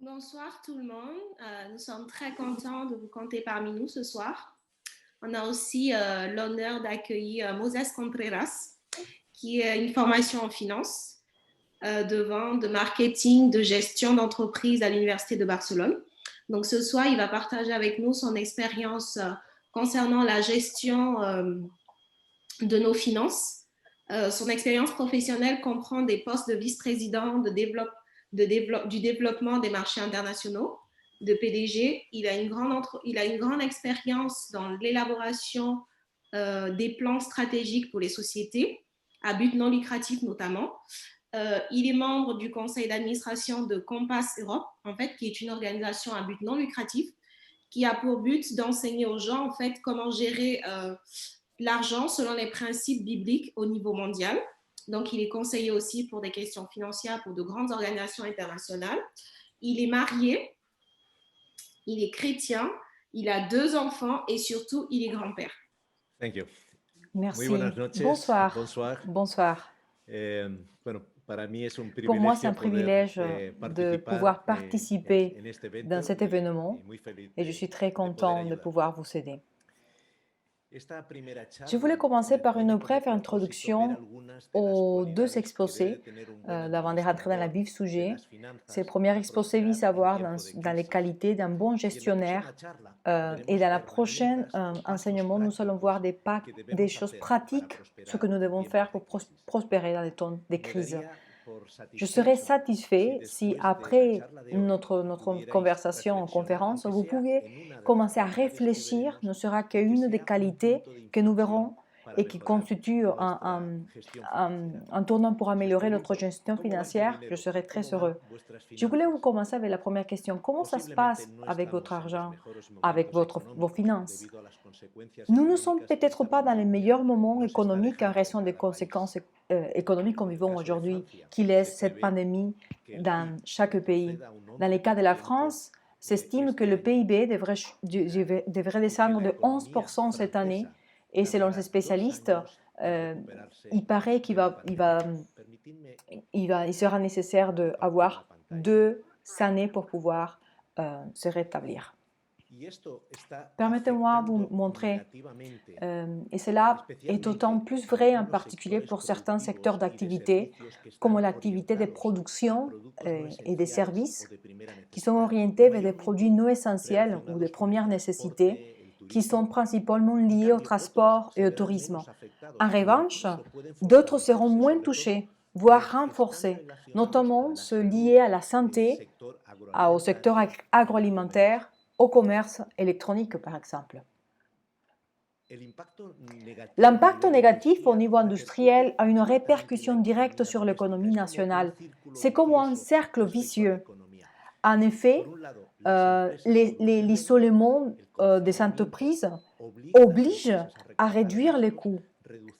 Bonsoir tout le monde. Nous sommes très contents de vous compter parmi nous ce soir. On a aussi l'honneur d'accueillir Moses Contreras, qui est une formation en finance, de vente, de marketing, de gestion d'entreprise à l'Université de Barcelone. Donc ce soir, il va partager avec nous son expérience concernant la gestion de nos finances. Son expérience professionnelle comprend des postes de vice-président du développement des marchés internationaux, de PDG. Il a une grande expérience dans l'élaboration des plans stratégiques pour les sociétés, à but non lucratif notamment. Il est membre du conseil d'administration de Compass Europe, en fait, qui est une organisation à but non lucratif, qui a pour but d'enseigner aux gens, en fait, comment gérer l'argent selon les principes bibliques au niveau mondial. Donc, il est conseiller aussi pour des questions financières pour de grandes organisations internationales. Il est marié, il est chrétien, il a 2 enfants et surtout, il est grand-père. Thank you. Muy Merci. buenas noches. Bonsoir. Bonsoir. Bonsoir. Bueno, para mí es un Pour moi, c'est un poder privilège de participar pouvoir participer en este evento dans cet événement y muy feliz et je suis très de poder content de ayudar. pouvoir vous aider. Esta primera Je voulais charla commencer par une tiene como brève propósito ver introduction algunas de las aux deux cualidades que exposés debe tener un buen avant de rentrer dans le administrador vif de sujet. las finanzas Ces premiers para exposés prosperar visent à en voir tiempos de dans les crisis. qualités d'un bon Y en la gestionnaire. próxima charla Et dans la veremos prochaine herramientas, pasos enseignement, nous allons voir prácticos que des debemos choses hacer pratiques, para ce prosperar que nous en devons tiempos faire de pour crisis. prospérer dans les temps de Me crise. daría por Je serais satisfecho satisfait si si después de la après charla de hoy notre pudierais conversation en reflexionar, conférence, aunque vous sea pouviez en una de las commencer à cualidades que réfléchir, veremos, ne sera y que qu'une des sea un qualités punto de que nous inflexión verrons para et qui mejorar constitue nuestra gestión financiera. un tournant pour Si os améliorer notre pregunto, gestion ¿cómo va su financière, je dinero? serai très ¿Cómo van heureux. vuestras Je voulais vous finanzas? commencer avec la première question. Comment ça se Posiblemente passe no avec votre estamos en los argent, mejores avec momentos vos económicos finances? debido a las consecuencias Nous ne sommes económicas que peut-être esta pas dans les pandemia meilleurs moments nos está économiques en dejando raison en des cada país. conséquences économiques qu'on En el vivons caso de aujourd'hui, Francia, qui se laissent cette prevé pandémie que el dans PIB chaque pays. retroceda un Dans le cas de la 11% France, s'estime que este le año, PIB devrait y que descendre la de economía 11% cette année. francesa Et selon ces tardará 2 spécialistes, años en euh, recuperarse il paraît de la pandemia. Permitidme il sera nécessaire compartir la d'avoir pantalla. 2 années pour pouvoir se rétablir. Y esto está Permettez-moi de vous afectando montrer, negativamente, et cela est especialmente d'autant plus en vrai en algunos particulier sectores pour certains secteurs productivos y de d'activité, servicios que comme están l'activité de orientados a production productos no et des esenciales o services, de primera qui sont necesidad, orientés vers des produits mayormente non essentiels ou de relacionados con el première nécessité, transporte, el qui sont turismo. principalement En liés au cambio, otros transport se et au verán tourisme. menos afectados En e revanche, incluso pueden d'autres seront fortalecerse, moins sobre todo touchés, voire los que están renforcés, relacionados notamment con la ceux salud, liés à la el santé, sector au secteur agroalimentario y al comercio. agroalimentaire, au commerce électronique par exemple. El impacto negativo a L'impact nivel négatif au industrial niveau industriel repercute a une directamente en la répercussion directe economía sur doméstica. l'économie Es como un nationale. círculo C'est comme un vicioso cercle respecto a la vicieux. economía. En effet, Por un lado, las empresas con más dinero, l'isolement el des confinamiento, entreprises obliga a las oblige empresas a à recortar réduire les gastos, coûts,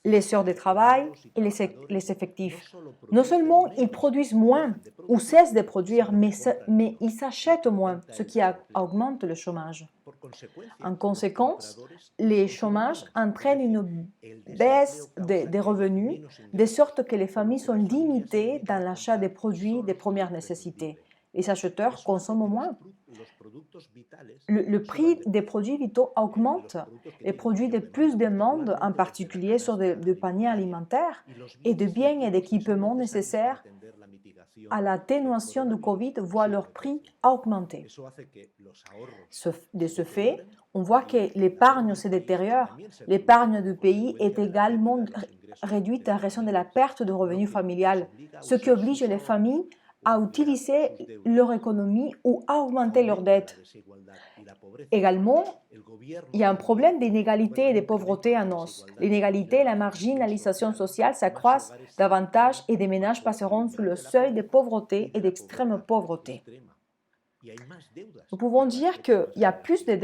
les reducir heures de travail empleados y et trabajadores. les No effectifs. solo Non producen seulement ils menos produisent o moins dejan de ou producir, cessent de produire, sino que compran mais ils menos, lo s'achètent que moins, aumenta ce el qui desempleo. augmente le chômage. Por consecuencia, En los conséquence, compradores les consumen chômages menos, es entraînent decir, une el desempleo baisse causa des que haya revenus, menos de ingresos, sorte que les por lo familles que sont las familias se limitées limitan dans a l'achat des comprar produits de solo lo première nécessité. imprescindible. Les acheteurs Eso hace consomment que moins. los productos vitales Le suban prix de des precio. produits vitaux Los augmente. productos que Les tienen produits de mayor plus demanda, demande, en particularmente los de la particulier sur canasta de paniers alimentaria, alimentaires y los et de bienes y biens et activos que son d'équipements necesarios para nécessaires atender la à mitigación del l'atténuation du coronavirus Covid voient suban leur de prix precio. augmenter. Eso hace que los ahorros De se ce fait, deterioren on voit y que el valor l'épargne del se país, que détériore. también se reduce L'épargne como du pays est consecuencia de la également pérdida de los ingresos de réduite en las raison de la familias, perte de lo revenus que les familiales, obliga a ce qui usar oblige sus les ahorros familles o à ampliar utiliser sus leur deudas. économie ou à augmenter leurs Aumenta la dettes. desigualdad y la pobreza. Également, El il gobierno y a un también, problème d'inégalité et de hay incremento pauvreté de la en hausse. desigualdad L'inégalité et la social. Así, marginalisation sociale más s'accroissent hogares se davantage ubicarán et des ménages bajo el passeront sous umbral le de la seuil de pobreza pauvreté y et de la d'extrême pobreza pauvreté. extrema. Y hay más deudas Nous pouvons para las dire qu'il próximas y a plus generaciones. El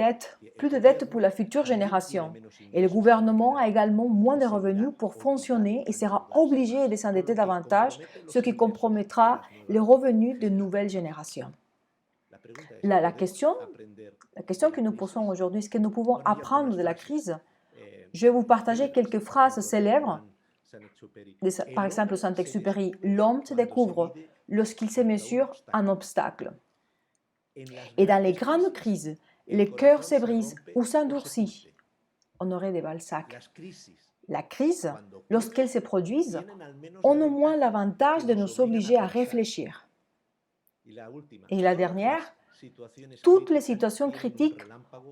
de dettes pour gobierno la future también tiene génération. menos Et le ingresos para gouvernement a operar également moins y de se revenus verá pour fonctionner obligado et a sera endeudarse obligé de más, por s'endetter lo que davantage, compromete ce los qui ingresos de compromettra las les nuevas revenus de nouvelles generaciones. générations. La pregunta es, La ¿podemos question, aprender la de question que la nous crisis? posons aujourd'hui, est-ce que nous pouvons Bueno, hay apprendre algunas de la frases crise? Je vais vous partager célebres, quelques por phrases ejemplo, de célèbres. Juan Saint-Exupéry. Par El exemple, au hombre se Saint-Exupéry, descubre l'homme se cuando se découvre mide lorsqu'il se contra un mesure un obstáculo. obstacle. Et dans les grandes crises, le cœur se brise ou s'endurcit. Honoré de Balzac. La crise, lorsqu'elle se produise, ont au moins l'avantage de nous obliger à réfléchir. Et la dernière, toutes les situations critiques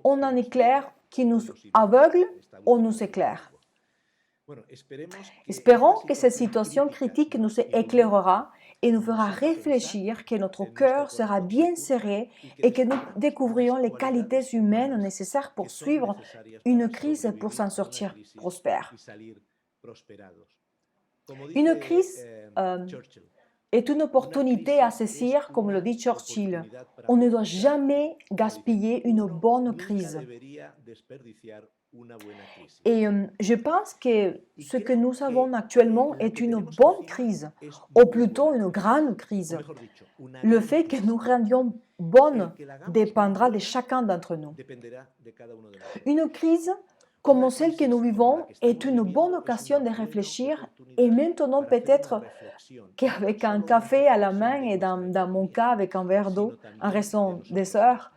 ont un éclair qui nous aveugle ou nous éclaire. Espérons que cette situation critique nous éclairera et nous fera réfléchir, que notre cœur sera bien serré et que nous découvrions les qualités humaines nécessaires pour suivre une crise et pour s'en sortir prospère. Une crise est une opportunité à saisir, comme le dit Churchill. On ne doit jamais gaspiller une bonne crise. Et je pense que ce que nous avons actuellement est une bonne crise, ou plutôt une grande crise. Le fait que nous rendions bonne dépendra de chacun d'entre nous. Une crise comme celle que nous vivons est une bonne occasion de réfléchir et maintenant peut-être qu'avec un café à la main et dans mon cas avec un verre d'eau en raison des horaires,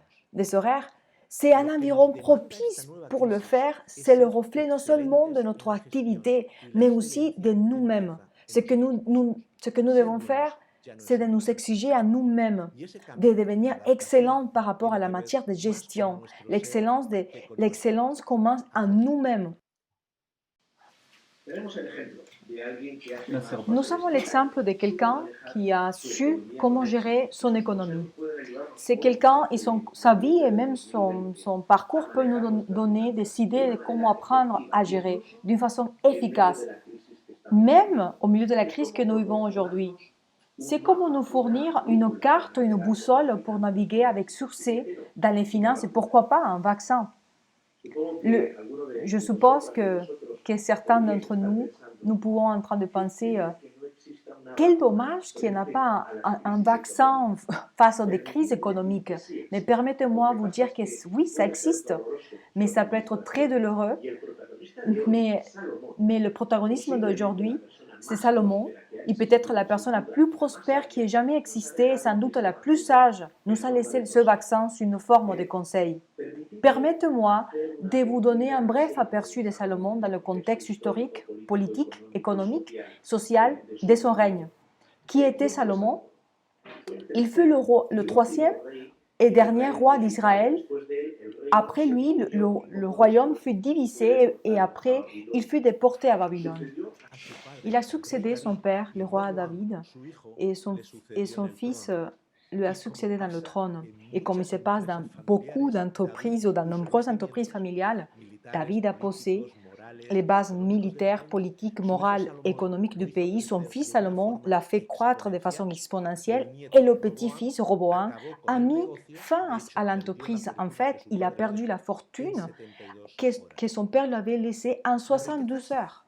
c'est un environ propice pour le faire. C'est le reflet non seulement de notre activité, mais aussi de nous-mêmes. Ce que nous devons faire, c'est de nous exiger à nous-mêmes, de devenir excellents par rapport à la matière de gestion. L'excellence commence en nous-mêmes. Nous avons l'exemple de quelqu'un qui a su comment gérer son économie. C'est quelqu'un, et sa vie et même son parcours peut nous donner des idées de comment apprendre à gérer d'une façon efficace, même au milieu de la crise que nous vivons aujourd'hui. C'est comment nous fournir une carte, une boussole pour naviguer avec succès dans les finances et pourquoi pas un vaccin. Je suppose que certains d'entre nous pouvons en train de penser quel dommage qu'il n'y ait pas un vaccin face à des crises économiques. Mais permettez-moi de vous dire que oui, ça existe, mais ça peut être très douloureux. Mais le protagonisme d'aujourd'hui, c'est Salomon. Il peut être la personne la plus prospère qui ait jamais existé et sans doute la plus sage. Nous a laissé ce vaccin sous une forme de conseil. Permettez-moi de vous donner un bref aperçu de Salomon dans le contexte historique, politique, économique, social de son règne. Qui était Salomon? Il fut le troisième et dernier roi d'Israël. Après lui, le royaume fut divisé et après, il fut déporté à Babylone. Il a succédé son père, le roi David, et son fils lui a succédé dans le trône. Et comme il se passe dans beaucoup d'entreprises ou dans nombreuses entreprises familiales, David a posé les bases militaires, politiques, morales, économiques du pays. Son fils Salomon l'a fait croître de façon exponentielle et le petit-fils Roboam a mis fin à l'entreprise. En fait, il a perdu la fortune que son père lui avait laissée en 72 heures.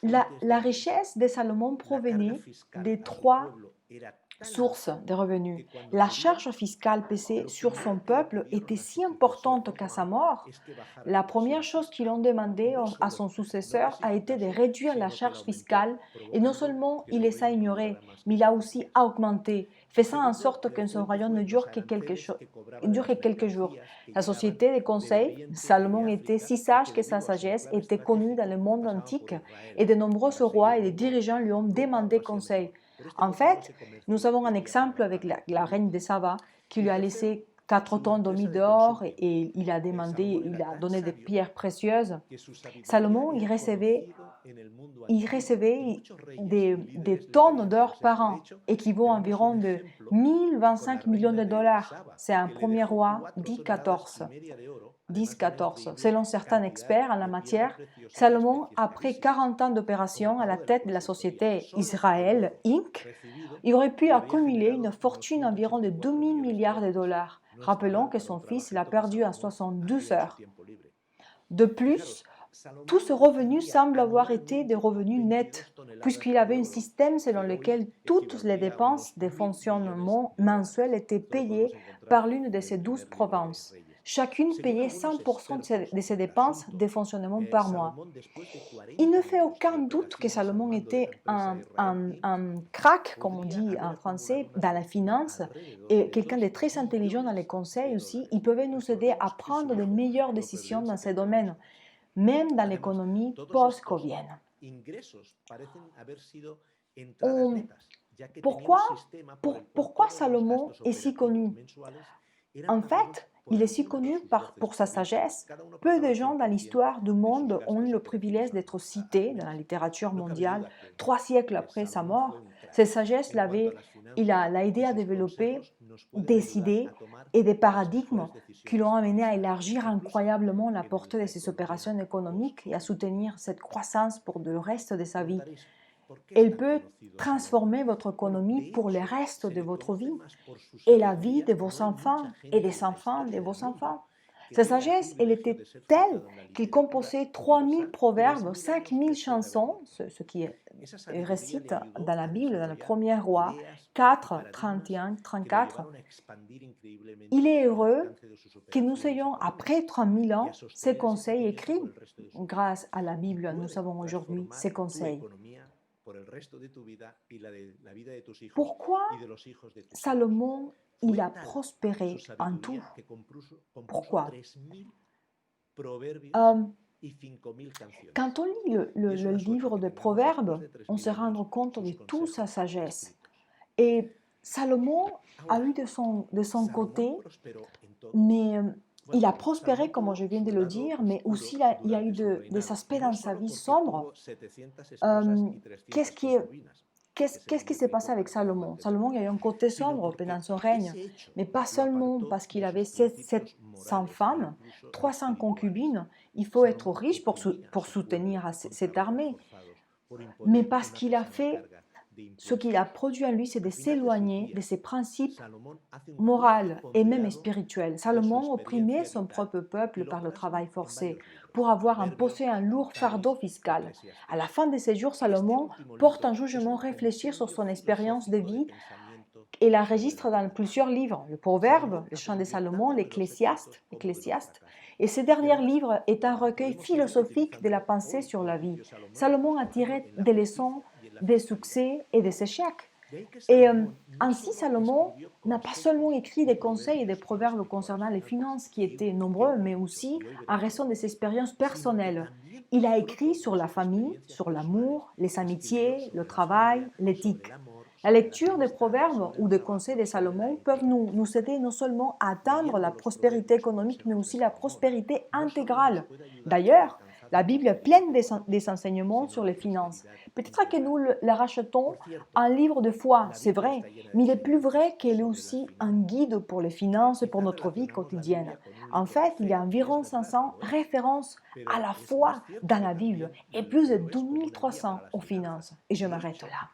La richesse de Salomon provenait des trois sources de revenus. La charge fiscale pesée sur son peuple était si importante qu'à sa mort, la première chose qu'ils ont demandé à son successeur a été de réduire la charge fiscale et non seulement il les a ignorés, mais il a aussi augmenté, faisant en sorte que son royaume ne dure que quelques jours. La société de conseil, Salomon était si sage que sa sagesse était connue dans le monde antique et de nombreux rois et des dirigeants lui ont demandé conseil. En fait, nous avons un exemple avec la reine de Saba qui lui a laissé 4 tonnes de mie d'or et il a donné des pierres précieuses. Salomon, il recevait des tonnes d'or par an, équivaut à environ de 1025 millions de dollars. C'est un premier roi 10-14. Selon certains experts en la matière, Salomon, après 40 ans d'opération à la tête de la société Israël Inc., il aurait pu accumuler une fortune environ de 2000 milliards de dollars. Rappelons que son fils l'a perdu en 72 heures. De plus, tout ce revenu semble avoir été des revenus nets, puisqu'il avait un système selon lequel toutes les dépenses de fonctionnement mensuel étaient payées par l'une de ses 12 provinces. chacune payait 100% de ses dépenses de fonctionnement par mois. Il ne fait aucun doute que Salomon était un crack, comme on dit en français, dans la finance et quelqu'un de très intelligent dans les conseils aussi. Il pouvait nous aider à prendre de meilleures décisions dans ces domaines, même dans l'économie post-covienne. Pourquoi Salomon est si connu? En fait, il est si connu pour sa sagesse. Peu de gens dans l'histoire du monde ont eu le privilège d'être cités dans la littérature mondiale 3 siècles après sa mort. Cette sagesse l'a aidé à développer des idées et des paradigmes qui l'ont amené à élargir incroyablement la portée de ses opérations économiques et à soutenir cette croissance pour le reste de sa vie. Elle peut transformer votre économie pour le reste de votre vie et la vie de vos enfants et des enfants de vos enfants. Sa sagesse, elle était telle qu'il composait 3000 proverbes, 5000 chansons, ce qui est récite dans la Bible, dans le premier roi, 4, 31, 34. Il est heureux que nous ayons, après 3000 ans, ces conseils écrits. Grâce à la Bible, nous savons aujourd'hui ces conseils. Pourquoi Salomon, il a prospéré en tout? Pourquoi? Quand on lit le livre de Proverbes, on se rend compte de toute sa sagesse. Et Salomon a eu de son côté, mais il a prospéré, comme je viens de le dire, mais aussi il y a eu des aspects dans sa vie sombres. Qu'est-ce qui s'est passé avec Salomon? Salomon, il y a eu un côté sombre pendant son règne, mais pas seulement parce qu'il avait 700 femmes, 300 concubines. Il faut être riche pour soutenir cette armée, mais parce qu'il a fait, ce qu'il a produit en lui, c'est de s'éloigner de ses principes moraux et même spirituels. Salomon opprimait son propre peuple par le travail forcé pour avoir imposé un lourd fardeau fiscal. À la fin de ses jours, Salomon porte un jugement réfléchi sur son expérience de vie et la registre dans plusieurs livres, le Proverbe, le Chant de Salomon, l'Ecclésiaste. Et ce dernier livre est un recueil philosophique de la pensée sur la vie. Salomon a tiré des leçons des succès et des échecs. Et ainsi, Salomon n'a pas seulement écrit des conseils et des proverbes concernant les finances qui étaient nombreux, mais aussi en raison de ses expériences personnelles. Il a écrit sur la famille, sur l'amour, les amitiés, le travail, l'éthique. La lecture des proverbes ou des conseils de Salomon peuvent nous aider non seulement à atteindre la prospérité économique, mais aussi la prospérité intégrale. D'ailleurs, la Bible est pleine des enseignements sur les finances. Peut-être que nous la rachetons un livre de foi, c'est vrai, mais il est plus vrai qu'elle est aussi un guide pour les finances et pour notre vie quotidienne. En fait, il y a environ 500 références à la foi dans la Bible et plus de 2300 aux finances. Et je m'arrête là.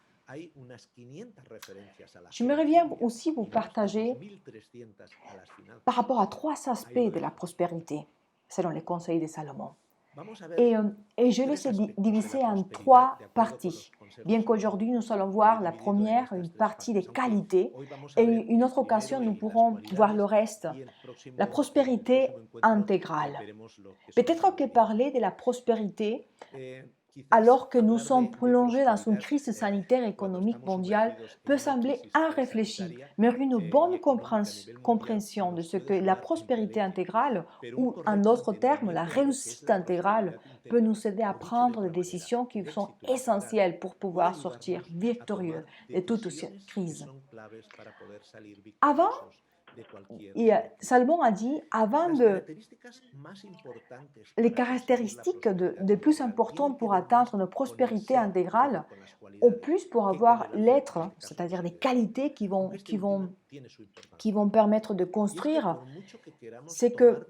J'aimerais bien aussi vous partager par rapport à 3 aspects de la prospérité, selon les conseils de Salomon. Et je les ai divisés en 3 parties. Bien qu'aujourd'hui, nous allons voir la première, une partie des qualités, et une autre occasion, nous pourrons voir le reste, la prospérité intégrale. Peut-être que parler de la prospérité, alors que nous sommes plongés dans une crise sanitaire et économique mondiale, peut sembler irréfléchi, mais une bonne compréhension de ce que la prospérité intégrale, ou en d'autres termes, la réussite intégrale, peut nous aider à prendre des décisions qui sont essentielles pour pouvoir sortir victorieux de toute cette crise. Avant, Salomon a dit, les caractéristiques les plus importantes pour atteindre une prospérité intégrale, au plus pour avoir l'être, c'est-à-dire des qualités qui vont permettre de construire, c'est que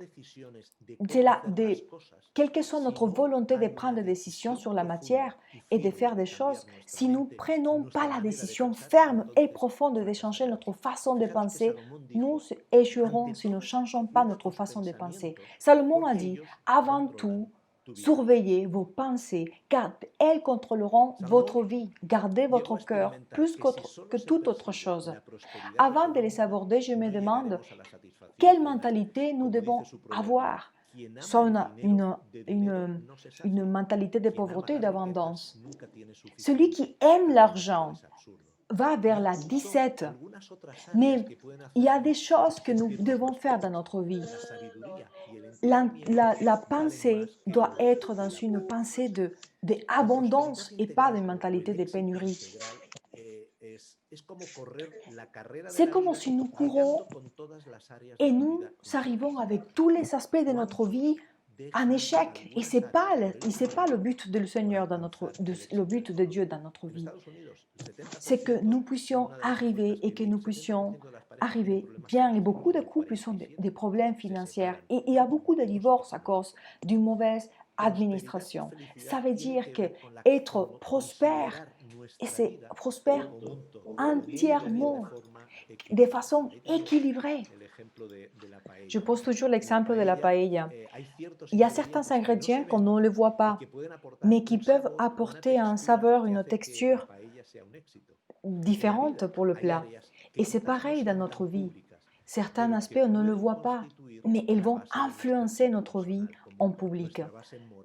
quelle que soit notre volonté de prendre des décisions sur la matière et de faire des choses, si nous ne prenons pas la décision ferme et profonde de changer notre façon de penser, nous échouerons si nous ne changeons pas notre façon de penser. Salomon a dit, avant tout, surveiller vos pensées, car elles contrôleront votre vie. Gardez votre cœur plus que toute autre chose. Avant de les aborder, je me demande quelle mentalité nous devons avoir. Soit une mentalité de pauvreté et d'abondance. Celui qui aime l'argent va vers la disette. Mais il y a des choses que nous devons faire dans notre vie. La pensée doit être dans une pensée d'abondance et pas d'une mentalité de pénurie. C'est comme si nous courons et nous arrivons avec tous les aspects de notre vie en échec. Et ce n'est pas le but du Seigneur, le but de Dieu dans notre vie. C'est que nous puissions arriver et que nous puissions arriver bien. Et beaucoup de couples ont des problèmes financiers. Et il y a beaucoup de divorces à cause d'une mauvaise administration. Ça veut dire qu'être prospère, et c'est prospère entièrement, de façon équilibrée. Je pose toujours l'exemple de la paella. Il y a certains ingrédients qu'on ne les voit pas, mais qui peuvent apporter un saveur, une texture différente pour le plat. Et c'est pareil dans notre vie. Certains aspects, on ne le voit pas, mais ils vont influencer notre vie en public.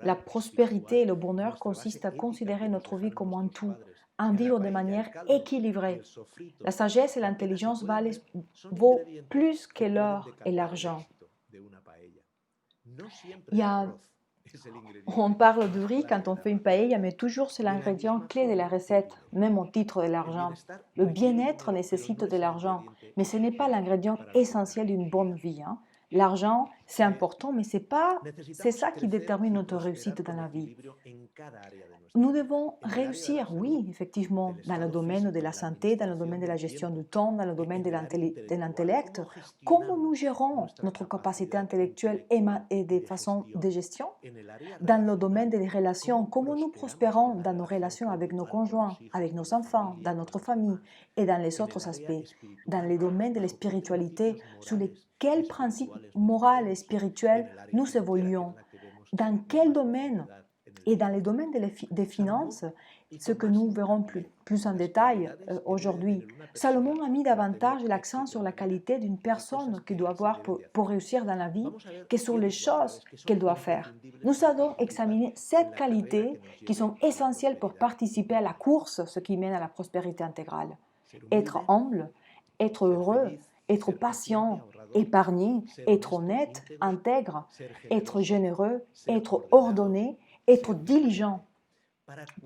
La prospérité et le bonheur consistent à considérer notre vie comme un tout, à vivre de manière équilibrée. La sagesse et l'intelligence vaut plus que l'or et l'argent. On parle du riz quand on fait une paella, mais toujours c'est l'ingrédient clé de la recette, même au titre de l'argent. Le bien-être nécessite de l'argent, mais ce n'est pas l'ingrédient essentiel d'une bonne vie. L'argent, c'est important, mais c'est ça qui détermine notre réussite dans la vie. Nous devons réussir, oui, effectivement, dans le domaine de la santé, dans le domaine de la gestion du temps, dans le domaine de l'intellect. Comment nous gérons notre capacité intellectuelle et des façons de gestion? Dans le domaine des relations, comment nous prospérons dans nos relations avec nos conjoints, avec nos enfants, dans notre famille et dans les autres aspects. Dans les domaines de la spiritualité, sur quels principes moraux et spirituels nous évoluons. Dans quel domaine? Et dans les domaines des finances, ce que nous verrons plus en détail aujourd'hui, Salomon a mis davantage l'accent sur la qualité d'une personne qu'il doit avoir pour réussir dans la vie que sur les choses qu'elle doit faire. Nous allons examiner 7 qualités qui sont essentielles pour participer à la course, ce qui mène à la prospérité intégrale. Être humble, être heureux, être patient, épargner, être honnête, intègre, être généreux, être ordonné, être diligent.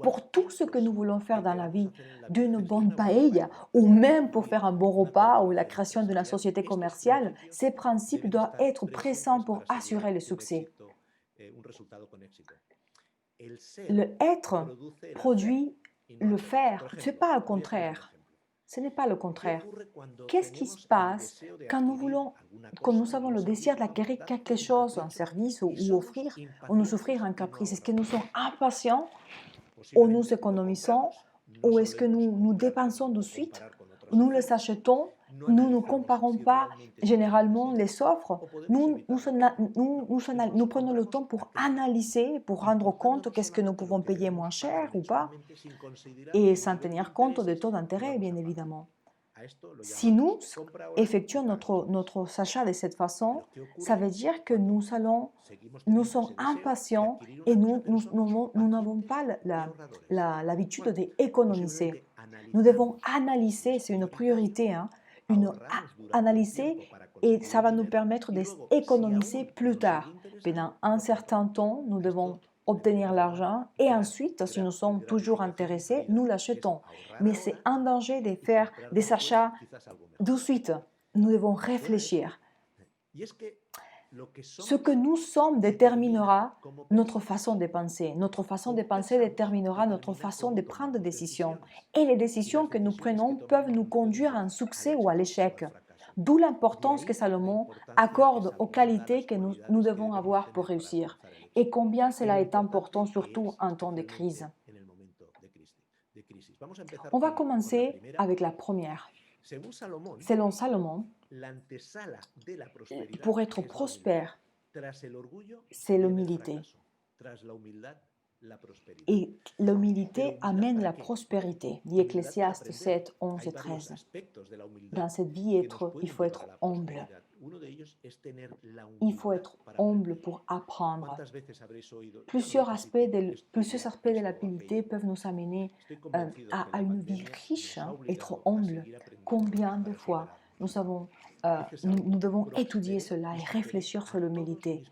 Pour tout ce que nous voulons faire dans la vie, d'une bonne paella ou même pour faire un bon repas ou la création d'une société commerciale, ces principes doivent être présents pour assurer le succès. Le être produit le faire, ce n'est pas le contraire. Ce n'est pas le contraire. Qu'est-ce qui se passe quand nous avons le désir d'acquérir quelque chose, un service ou nous offrir un caprice? Est-ce que nous sommes impatients ou nous économisons ou est-ce que nous dépensons de suite? Nous les achetons, nous ne comparons pas généralement les offres, nous prenons le temps pour analyser, pour rendre compte qu'est-ce que nous pouvons payer moins cher ou pas, et sans tenir compte des taux d'intérêt, bien évidemment. Si nous effectuons notre achat de cette façon, ça veut dire que nous sommes impatients et nous n'avons pas l'habitude d'économiser. Nous devons analyser, c'est une priorité, analyser et ça va nous permettre d'économiser plus tard. Pendant un certain temps, nous devons obtenir l'argent et ensuite, si nous sommes toujours intéressés, nous l'achetons. Mais c'est un danger de faire des achats de suite. Nous devons réfléchir. Ce que nous sommes déterminera notre façon de penser. Notre façon de penser déterminera notre façon de prendre des décisions. Et les décisions que nous prenons peuvent nous conduire à un succès ou à l'échec. D'où l'importance que Salomon accorde aux qualités que nous devons avoir pour réussir. Et combien cela est important, surtout en temps de crise. On va commencer avec la première. Selon Salomon, pour être prospère, c'est l'humilité. Et l'humilité amène la prospérité, dit Ecclésiaste 7, 11 et 13. Dans cette vie, il faut être humble. Il faut être humble pour apprendre. Plusieurs aspects de l'habileté peuvent nous amener à une vie riche, être humble. Combien de fois nous devons étudier cela et réfléchir sur l'humilité.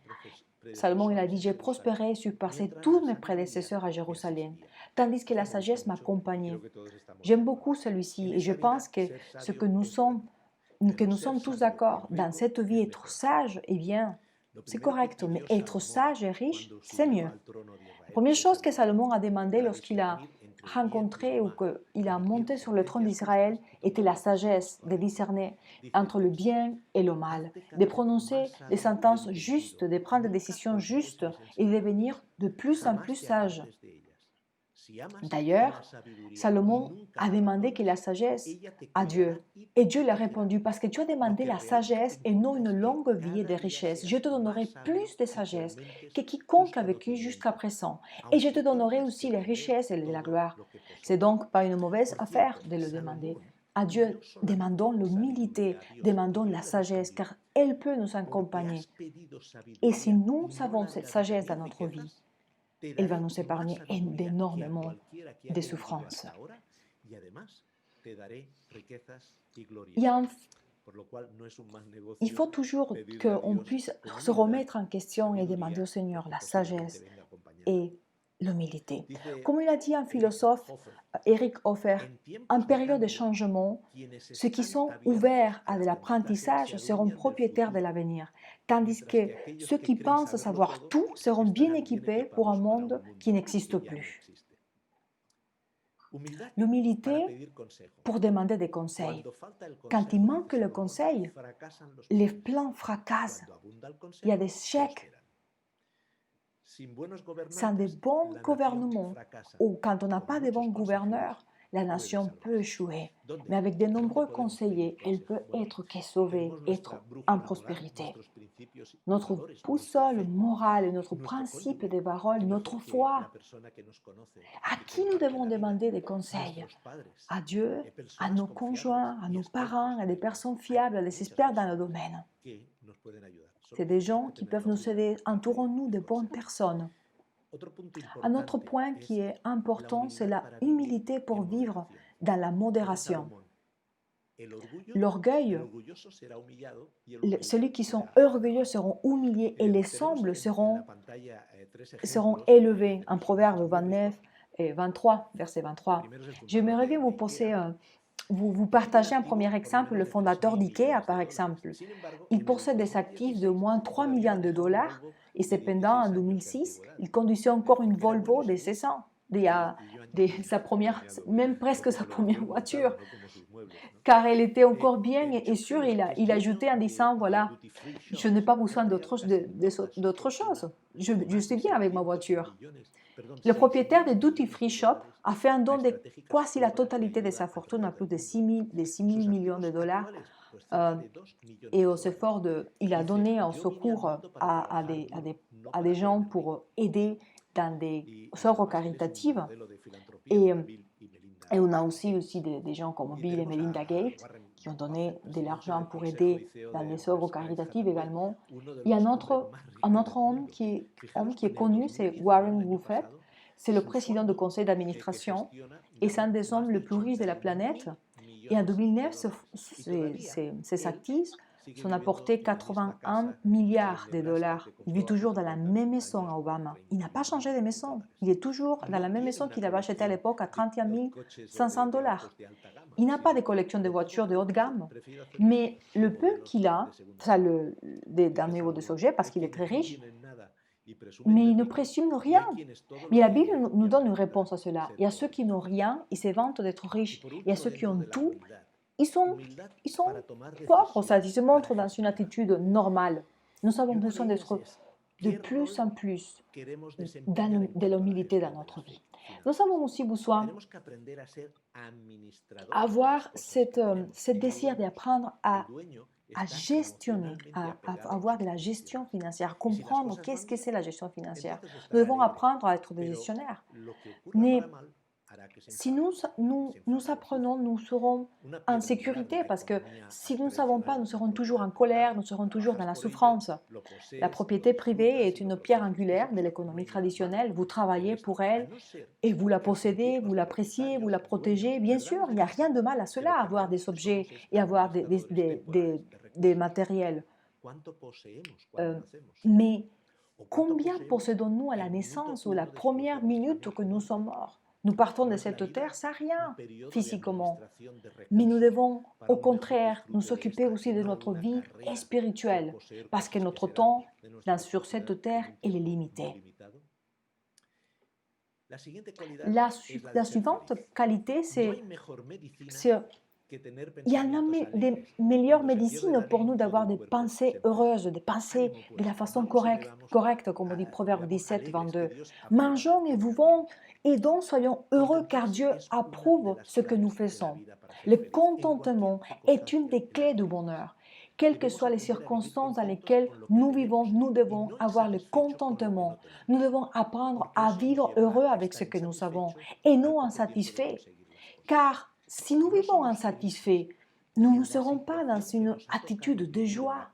Salomon, il a dit, j'ai prospéré et surpassé tous mes prédécesseurs à Jérusalem, tandis que la sagesse m'accompagnait. J'aime beaucoup celui-ci et je pense que nous sommes tous d'accord. Dans cette vie, être sage, eh bien, c'est correct, mais être sage et riche, c'est mieux. La première chose que Salomon a demandé lorsqu'il a rencontré ou qu'il a monté sur le trône d'Israël était la sagesse de discerner entre le bien et le mal, de prononcer des sentences justes, de prendre des décisions justes et de devenir de plus en plus sage. D'ailleurs, Salomon a demandé que la sagesse à Dieu. Et Dieu lui a répondu, parce que tu as demandé la sagesse et non une longue vie et des richesses. Je te donnerai plus de sagesse que quiconque a vécu jusqu'à présent. Et je te donnerai aussi les richesses et la gloire. C'est donc pas une mauvaise affaire de le demander. À Dieu, demandons l'humilité, demandons la sagesse, car elle peut nous accompagner. Et si nous avons cette sagesse dans notre vie, elle va nous épargner énormément de souffrances. Il faut toujours qu'on puisse se remettre en question et demander au Seigneur la sagesse et l'humilité. Comme il a dit un philosophe, Eric Hoffer, en période de changement, ceux qui sont ouverts à de l'apprentissage seront propriétaires de l'avenir, tandis que ceux qui pensent savoir tout seront bien équipés pour un monde qui n'existe plus. L'humilité pour demander des conseils. Quand il manque le conseil, les plans fracassent. Il y a des échecs. Sans de bons gouvernements ou quand on n'a pas de bons gouverneurs, la nation peut échouer. Mais avec de nombreux conseillers, elle peut être sauvée, être en prospérité. Notre boussole morale, notre principe de parole, notre foi. À qui nous devons demander des conseils? À Dieu, à nos conjoints, à nos parents, à des personnes fiables, à des experts dans le domaine. C'est des gens qui peuvent nous aider. Entourons-nous de bonnes personnes. Un autre point qui est important, c'est la humilité pour vivre dans la modération. L'orgueil, ceux qui sont orgueilleux seront humiliés et les humbles seront élevés. En Proverbe 29 et 23, verset 23. J'aimerais bien vous poser vous partagez un premier exemple, le fondateur d'IKEA, par exemple. Il possède des actifs de au moins 3 millions de dollars et cependant, en 2006, il conduisait encore une Volvo de 16 ans, même presque sa première voiture, car elle était encore bien et sûre. Il a ajouté en disant, voilà, je n'ai pas besoin d'autre chose, je suis bien avec ma voiture. Le propriétaire de Duty Free Shop a fait un don de quasi la totalité de sa fortune, à plus de 6 000 millions de dollars. Et aux efforts il a donné un secours à des gens pour aider dans des œuvres caritatives. Et on a aussi des gens comme Bill et Melinda Gates qui ont donné de l'argent pour aider dans les œuvres caritatives également. Il y a un autre homme qui est connu, c'est Warren Buffett. C'est le président du conseil d'administration et c'est un des hommes les plus riches de la planète. Et en 2009, ses actifs sont apportés 81 milliards de dollars. Il vit toujours dans la même maison à Obama. Il n'a pas changé de maison. Il est toujours dans la même maison qu'il avait achetée à l'époque à 31 500 dollars. Il n'a pas de collection de voitures de haute gamme. Mais le peu qu'il a, d'un niveau de sujet, parce qu'il est très riche, mais il ne présume rien. Mais la Bible nous donne une réponse à cela. Il y a ceux qui n'ont rien, ils se vantent d'être riches. Il y a ceux qui ont tout, ils sont pauvres. Ça, ils se montrent dans une attitude normale. Nous avons besoin d'être de plus en plus de l'humilité dans notre vie. Nous avons aussi besoin d'avoir ce désir d'apprendre à à gestionner, à avoir de la gestion financière, comprendre qu'est-ce que c'est la gestion financière. Nous devons apprendre à être des gestionnaires. Mais si nous apprenons, nous serons en sécurité parce que si nous ne savons pas, nous serons toujours en colère, nous serons toujours dans la souffrance. La propriété privée est une pierre angulaire de l'économie traditionnelle. Vous travaillez pour elle et vous la possédez, vous l'appréciez, vous la protégez. Bien sûr, il n'y a rien de mal à cela, avoir des objets et avoir des matériels. Mais combien possédons-nous à la naissance ou la première minute que nous sommes morts? Nous partons de cette terre sans rien physiquement, mais nous devons au contraire nous occuper aussi de notre vie spirituelle, parce que notre temps sur cette terre il est limité. La suivante qualité, c'est il y en a des meilleures médecines pour nous d'avoir des pensées heureuses, des pensées de la façon correcte, comme on dit Proverbe 17, 22. Mangeons et buvons et donc soyons heureux car Dieu approuve ce que nous faisons. Le contentement est une des clés du bonheur. Quelles que soient les circonstances dans lesquelles nous vivons, nous devons avoir le contentement. Nous devons apprendre à vivre heureux avec ce que nous avons et non insatisfaits. Car si nous vivons insatisfaits, nous ne serons pas dans une attitude de joie.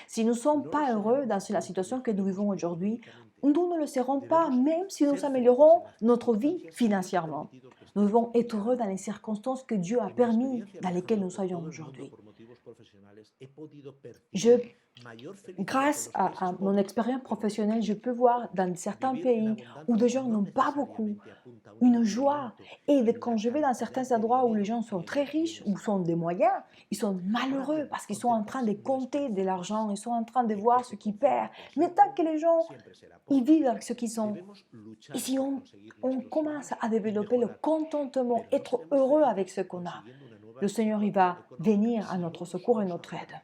Si nous ne sommes pas heureux dans la situation que nous vivons aujourd'hui, nous ne le serons pas, même si nous améliorons notre vie financièrement. Nous devons être heureux dans les circonstances que Dieu a permis, dans lesquelles nous soyons aujourd'hui. Grâce à mon expérience professionnelle, je peux voir dans certains pays où des gens n'ont pas beaucoup, une joie. Et quand je vais dans certains endroits où les gens sont très riches ou sont des moyens, ils sont malheureux parce qu'ils sont en train de compter de l'argent, ils sont en train de voir ce qu'ils perdent. Mais tant que les gens ils vivent avec ce qu'ils ont, et si on commence à développer le contentement, être heureux avec ce qu'on a, le Seigneur il va venir à notre secours et notre aide.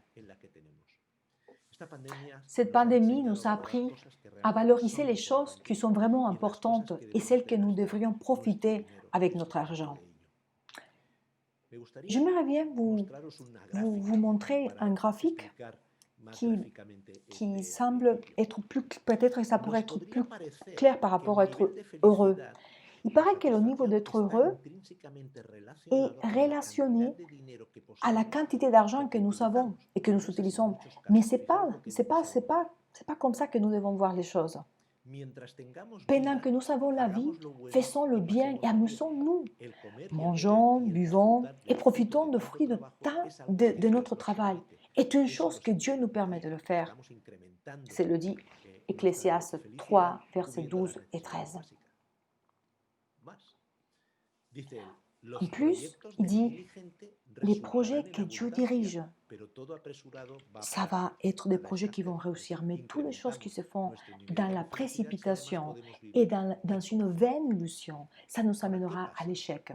Cette pandémie nous a appris à valoriser les choses qui sont vraiment importantes et celles que nous devrions profiter avec notre argent. J'aimerais bien vous montrer un graphique qui semble être plus, peut-être ça pourrait être plus clair par rapport à être heureux. Il paraît que le niveau d'être heureux est relationné à la quantité d'argent que nous avons et que nous utilisons. Mais c'est pas comme ça que nous devons voir les choses. Pendant que nous avons la vie, faisons le bien et amusons-nous. Mangeons, buvons et profitons de fruits de notre travail. C'est une chose que Dieu nous permet de le faire. C'est le dit Ecclésiaste 3, versets 12 et 13. En plus, il dit, les projets que Dieu dirige, ça va être des projets qui vont réussir, mais toutes les choses qui se font dans la précipitation et dans une vaine illusion, ça nous amènera à l'échec.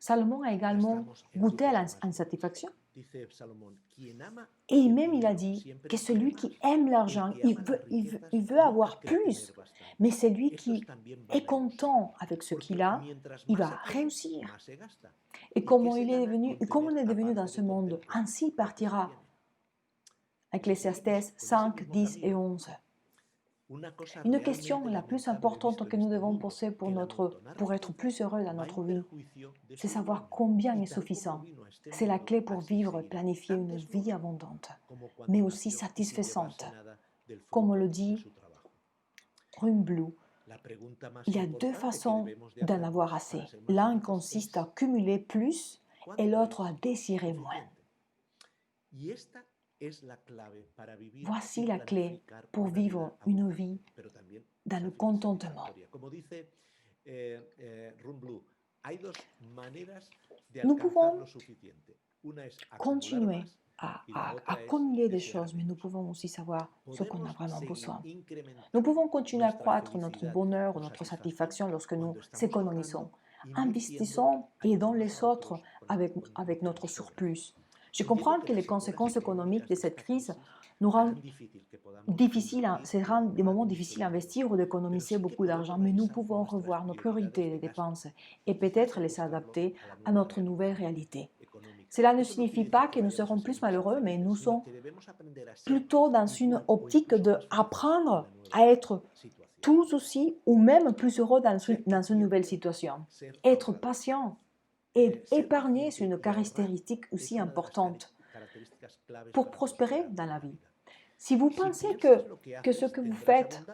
Salomon a également goûté à l'insatisfaction. Et même il a dit que celui qui aime l'argent, il veut avoir plus. Mais celui qui est content avec ce qu'il a, il va réussir. Et comme on est devenu dans ce monde, ainsi partira. Ecclésiastes 5, 10 et 11. Une question la plus importante que nous devons poser pour être plus heureux dans notre vie, c'est savoir combien est suffisant. C'est la clé pour vivre et planifier une vie abondante, mais aussi satisfaisante. Comme le dit Rumblou, il y a deux façons d'en avoir assez. L'un consiste à cumuler plus et l'autre à désirer moins. Voici la clé pour vivre une vie dans le contentement. Nous pouvons continuer à accumuler des choses, mais nous pouvons aussi savoir ce qu'on a vraiment besoin. Nous pouvons continuer à croître notre bonheur ou notre satisfaction lorsque nous économisons. Investissons et aidons les autres avec notre surplus. Je comprends que les conséquences économiques de cette crise nous rendent des moments difficiles à investir ou d'économiser beaucoup d'argent, mais nous pouvons revoir nos priorités de dépenses et peut-être les adapter à notre nouvelle réalité. Cela ne signifie pas que nous serons plus malheureux, mais nous sommes plutôt dans une optique d'apprendre à être tous aussi ou même plus heureux dans une nouvelle situation. Être patient et épargner, c'est une caractéristique aussi importante pour prospérer dans la vie. Si vous pensez que ce que vous faites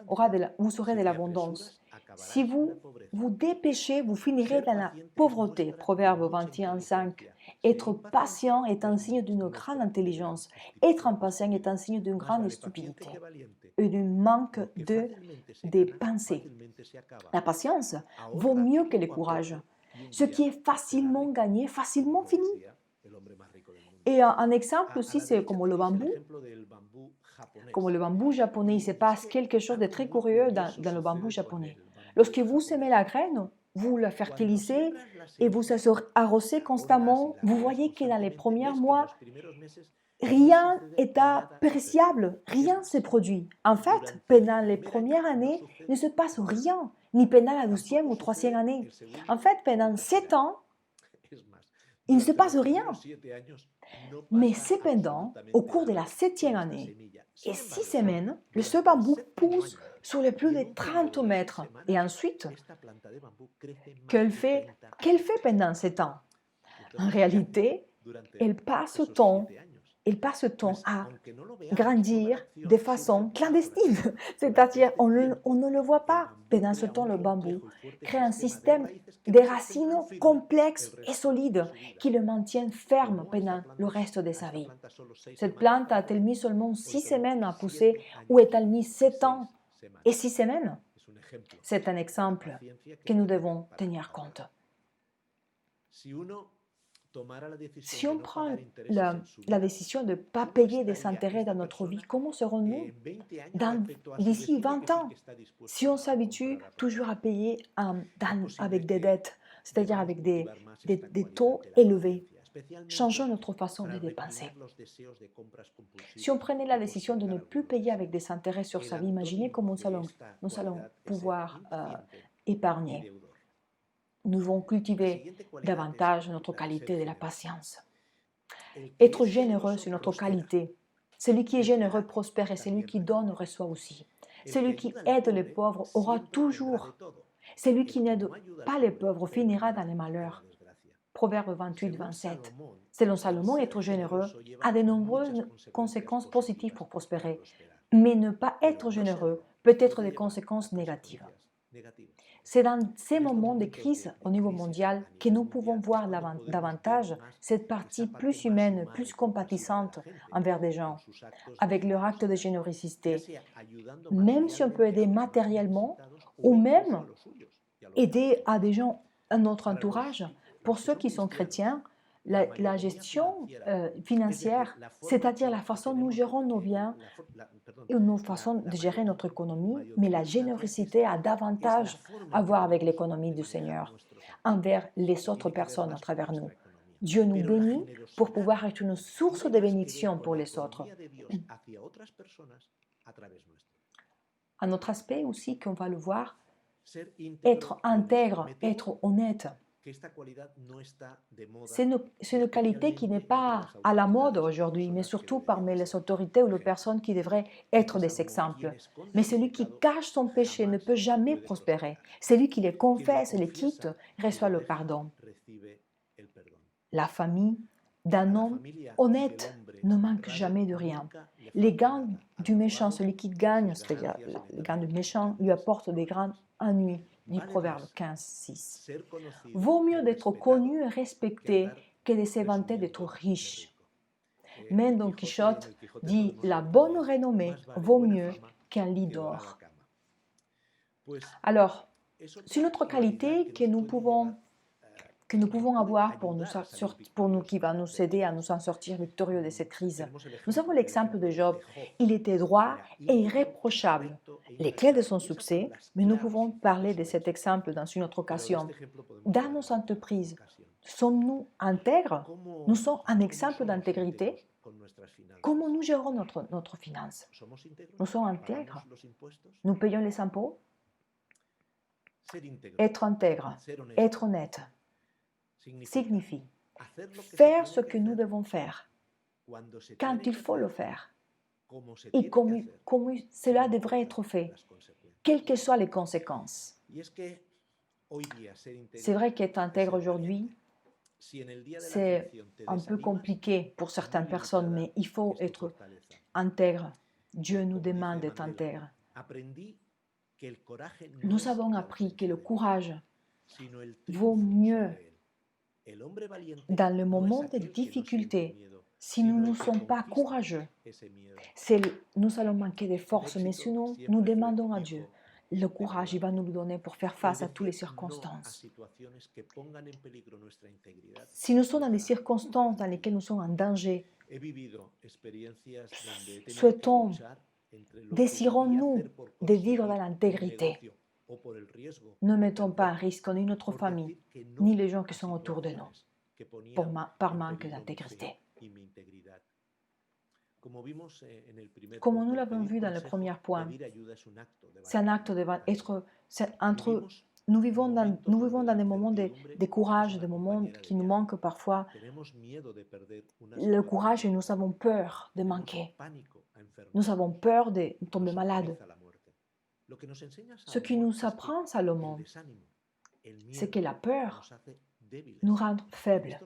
vous aurez de l'abondance, si vous vous dépêchez, vous finirez dans la pauvreté. Proverbe 21:5. Être patient est un signe d'une grande intelligence. Être impatient est un signe d'une grande stupidité et d'un manque de pensée. La patience vaut mieux que le courage. Ce qui est facilement gagné, facilement fini. Et un exemple aussi, c'est comme le bambou. Comme le bambou japonais, il se passe quelque chose de très curieux dans le bambou japonais. Lorsque vous semez la graine, vous la fertilisez et vous arrosez constamment, vous voyez que dans les premiers mois, rien n'est appréciable, rien ne se produit. En fait, pendant les premières années, il ne se passe rien, ni pendant la 12e ou 3e année. En fait, pendant 7 ans, il ne se passe rien. Mais cependant, au cours de la 7e année et 6 semaines, ce bambou pousse sur les plus de 30 mètres. Et ensuite, qu'elle fait pendant 7 ans? En réalité, elle passe son temps à grandir de façon clandestine. C'est-à-dire, on ne le voit pas. Pendant ce temps, le bambou crée un système de racines complexes et solides qui le maintiennent ferme pendant le reste de sa vie. Cette plante a-t-elle mis seulement 6 semaines à pousser ou est-elle mis 7 ans et 6 semaines? C'est un exemple que nous devons tenir compte. Si on prend la décision de ne pas payer des intérêts dans notre vie, comment serons-nous d'ici 20 ans? Si on s'habitue toujours à payer avec des dettes, c'est-à-dire avec des taux élevés, changeons notre façon de dépenser. Si on prenait la décision de ne plus payer avec des intérêts sur sa vie, imaginez comment nous allons pouvoir épargner. Nous devons cultiver davantage notre qualité de la patience. Être généreux, c'est notre qualité. Celui qui est généreux prospère et celui qui donne reçoit aussi. Celui qui aide les pauvres aura toujours. Celui qui n'aide pas les pauvres finira dans les malheurs. Proverbe 28:27. Selon Salomon, être généreux a de nombreuses conséquences positives pour prospérer. Mais ne pas être généreux peut être des conséquences négatives. C'est dans ces moments de crise au niveau mondial que nous pouvons voir davantage cette partie plus humaine, plus compatissante envers des gens, avec leur acte de générosité, même si on peut aider matériellement ou même aider à des gens à notre entourage. Pour ceux qui sont chrétiens, la gestion financière, c'est-à-dire la façon dont nous gérons nos biens et nos façons de gérer notre économie, mais la générosité a davantage à voir avec l'économie du Seigneur envers les autres personnes à travers nous. Dieu nous bénit pour pouvoir être une source de bénédiction pour les autres. Un autre aspect aussi qu'on va le voir, être intègre, être honnête. C'est une qualité qui n'est pas à la mode aujourd'hui, mais surtout parmi les autorités ou les personnes qui devraient être des exemples. Mais celui qui cache son péché ne peut jamais prospérer. Celui qui les confesse et les quitte reçoit le pardon. La famille d'un homme honnête ne manque jamais de rien. Les gains du méchant, celui qui gagne, c'est-à-dire les gains du méchant, lui apportent des grands ennuis. Dit Proverbe 15:6. Vaut mieux d'être connu et respecté que de s'évanter d'être riche. Même Don Quichotte dit la bonne renommée vaut mieux qu'un lit d'or. Alors, c'est une autre qualité que nous pouvons avoir pour nous qui va nous aider à nous en sortir victorieux de cette crise. Nous avons l'exemple de Job. Il était droit et irréprochable. Les clés de son succès, mais nous pouvons parler de cet exemple dans une autre occasion. Dans nos entreprises, sommes-nous intègres? Nous sommes un exemple d'intégrité? Comment nous gérons notre finance? Nous sommes intègres? Nous payons les impôts? Être intègre, être honnête, signifie faire ce que nous devons faire, quand il faut le faire, et comme cela devrait être fait, quelles que soient les conséquences. C'est vrai qu'être intègre aujourd'hui, c'est un peu compliqué pour certaines personnes, mais il faut être intègre. Dieu nous demande d'être intègre. Nous avons appris que le courage vaut mieux dans le moment de difficulté. Si nous ne sommes pas courageux, nous allons manquer de force, mais sinon, nous demandons à Dieu. Le courage, il va nous le donner pour faire face à toutes les circonstances. Si nous sommes dans des circonstances dans lesquelles nous sommes en danger, désirons-nous de vivre dans l'intégrité. Ne mettons pas en risque ni notre famille, ni les gens qui sont autour de nous, par manque d'intégrité. Comme nous l'avons vu dans le premier point, c'est un acte entre. Nous vivons dans des moments de courage, des moments qui nous manquent parfois. Le courage et nous avons peur de manquer. Nous avons peur de tomber malade. Ce qui nous apprend Salomon, c'est que la peur nous rend faibles.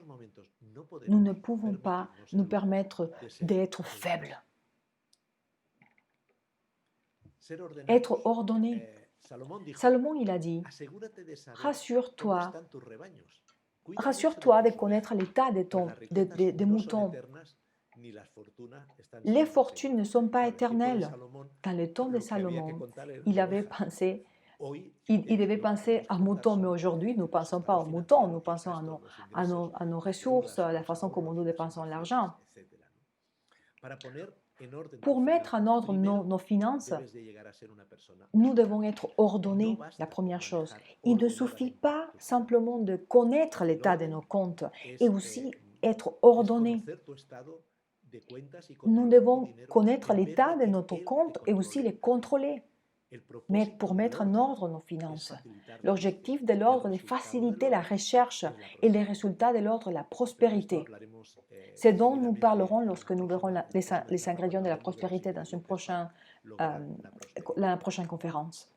Nous ne pouvons pas nous permettre d'être faibles. Être ordonné. Salomon, il a dit, rassure-toi de connaître l'état des moutons. Les fortunes ne sont pas éternelles. Dans le temps de Salomon, il devait penser à moutons, mais aujourd'hui, nous ne pensons pas aux moutons, nous pensons à nos ressources, à la façon comme nous dépensons l'argent. Pour mettre en ordre nos finances, nous devons être ordonnés, la première chose. Il ne suffit pas simplement de connaître l'état de nos comptes, et aussi être ordonnés. Nous devons connaître l'état de notre compte et aussi les contrôler. Mais pour mettre en ordre nos finances. L'objectif de l'ordre est de faciliter la recherche et les résultats de l'ordre, la prospérité. C'est dont nous parlerons lorsque nous verrons les ingrédients de la prospérité dans la prochaine conférence.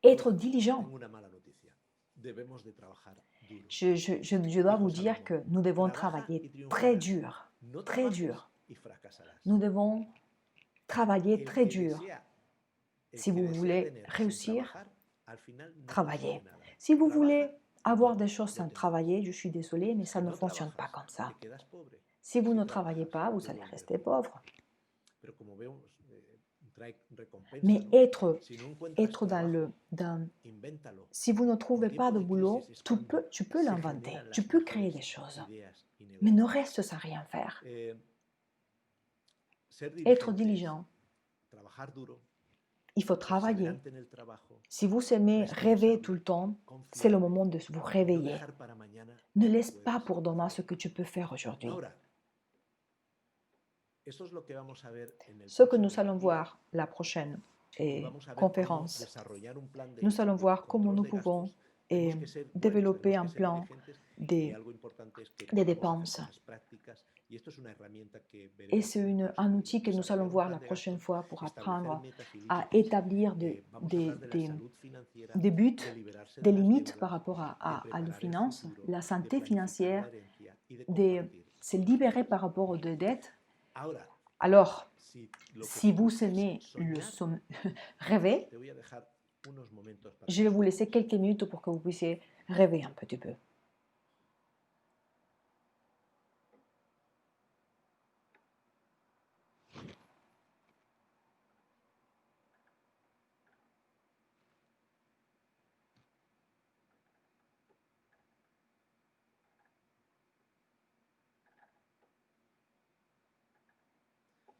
Être diligent. Je dois vous dire que nous devons travailler très dur, très dur. Nous devons travailler très dur. Si vous voulez réussir, travaillez. Si vous voulez avoir des choses sans travailler, je suis désolée, mais ça ne fonctionne pas comme ça. Si vous ne travaillez pas, vous allez rester pauvre. Mais être si vous ne trouvez pas de boulot, tu peux l'inventer, tu peux créer des choses, mais ne reste sans rien faire. Être diligent, il faut travailler. Si vous aimez rêver tout le temps, c'est le moment de vous réveiller. Ne laisse pas pour demain ce que tu peux faire aujourd'hui. Ce que nous allons voir la prochaine conférence, nous allons voir comment nous pouvons développer un plan des dépenses. Et c'est un outil que nous allons voir la prochaine fois pour apprendre à établir des buts, des limites par rapport à nos finances, la santé financière, se libérer par rapport aux dettes. Alors, si vous aimez rêver, je vais vous laisser quelques minutes pour que vous puissiez rêver un petit peu.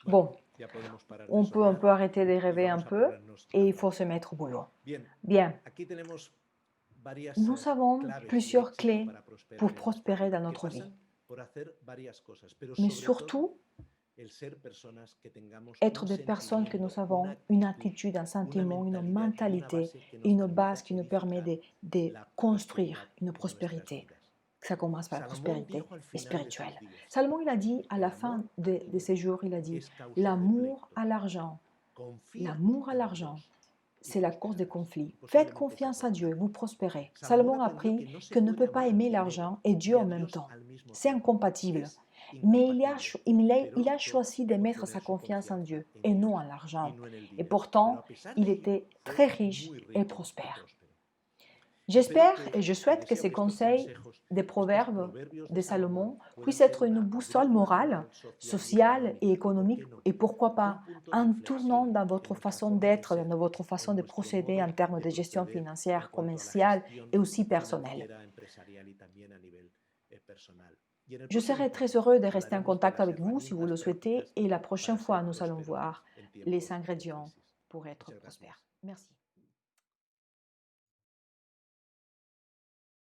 Bon, on peut arrêter de rêver un peu et il faut se mettre au boulot. Bien, nous avons plusieurs clés pour prospérer dans notre vie. Mais surtout, être des personnes que nous avons une attitude, un sentiment, une mentalité, une base qui nous permet de construire une prospérité. Ça commence par la Salomón prospérité dijo al final de sus spirituelle. días, Salomon, il a dit à la fin de ses jours, il a dit, es causa de l'amour pleito. à l'argent, Confía l'amour à en l'argent, Dios y c'est la cause des prosperarás. conflits. Y Faites posiblemente confiance sea à Dieu, verdad. vous prospérez. Salomón Salomon a aprendió appris que no se que ne puede peut pas amar al aimer dinero l'argent et y Dieu a en même Dios temps. al mismo C'est tiempo. incompatible. Es Mais incompatible. il a Pero choisi de optó por mettre sa poner su confiance en confianza Dieu en et Dios non en y l'argent. no en el Et dinero. Pero pourtant, a pesar il de ello, était fue très riche muy et rico y prospère. próspero. J'espère Espero que, et je y souhaite que deseo ces que estos conseils consejos, des estos proverbes proverbios de Salomon puedan puissent ser être une una boussole brújula morale, moral, social y sociale et económica. économique, ¿Por qué no? et pourquoi pas Un punto de un tournant inflexión dans en votre nuestra façon forma de d'être, ser, dans votre en façon de nuestro procéder en modo termes de de gestion proceder en financière, cuanto a la commerciale gestión et aussi personnelle. financiera, empresarial y también a nivel personal. Y en el Je próximo serai très podcast heureux de rester en hablaremos de contact las avec vous si vous le herramientas souhaitez prácticas et la prochaine para fois ser nous allons próspero voir en les tiempos de ingrédients crisis. pour être Muchas prospère. gracias. Merci.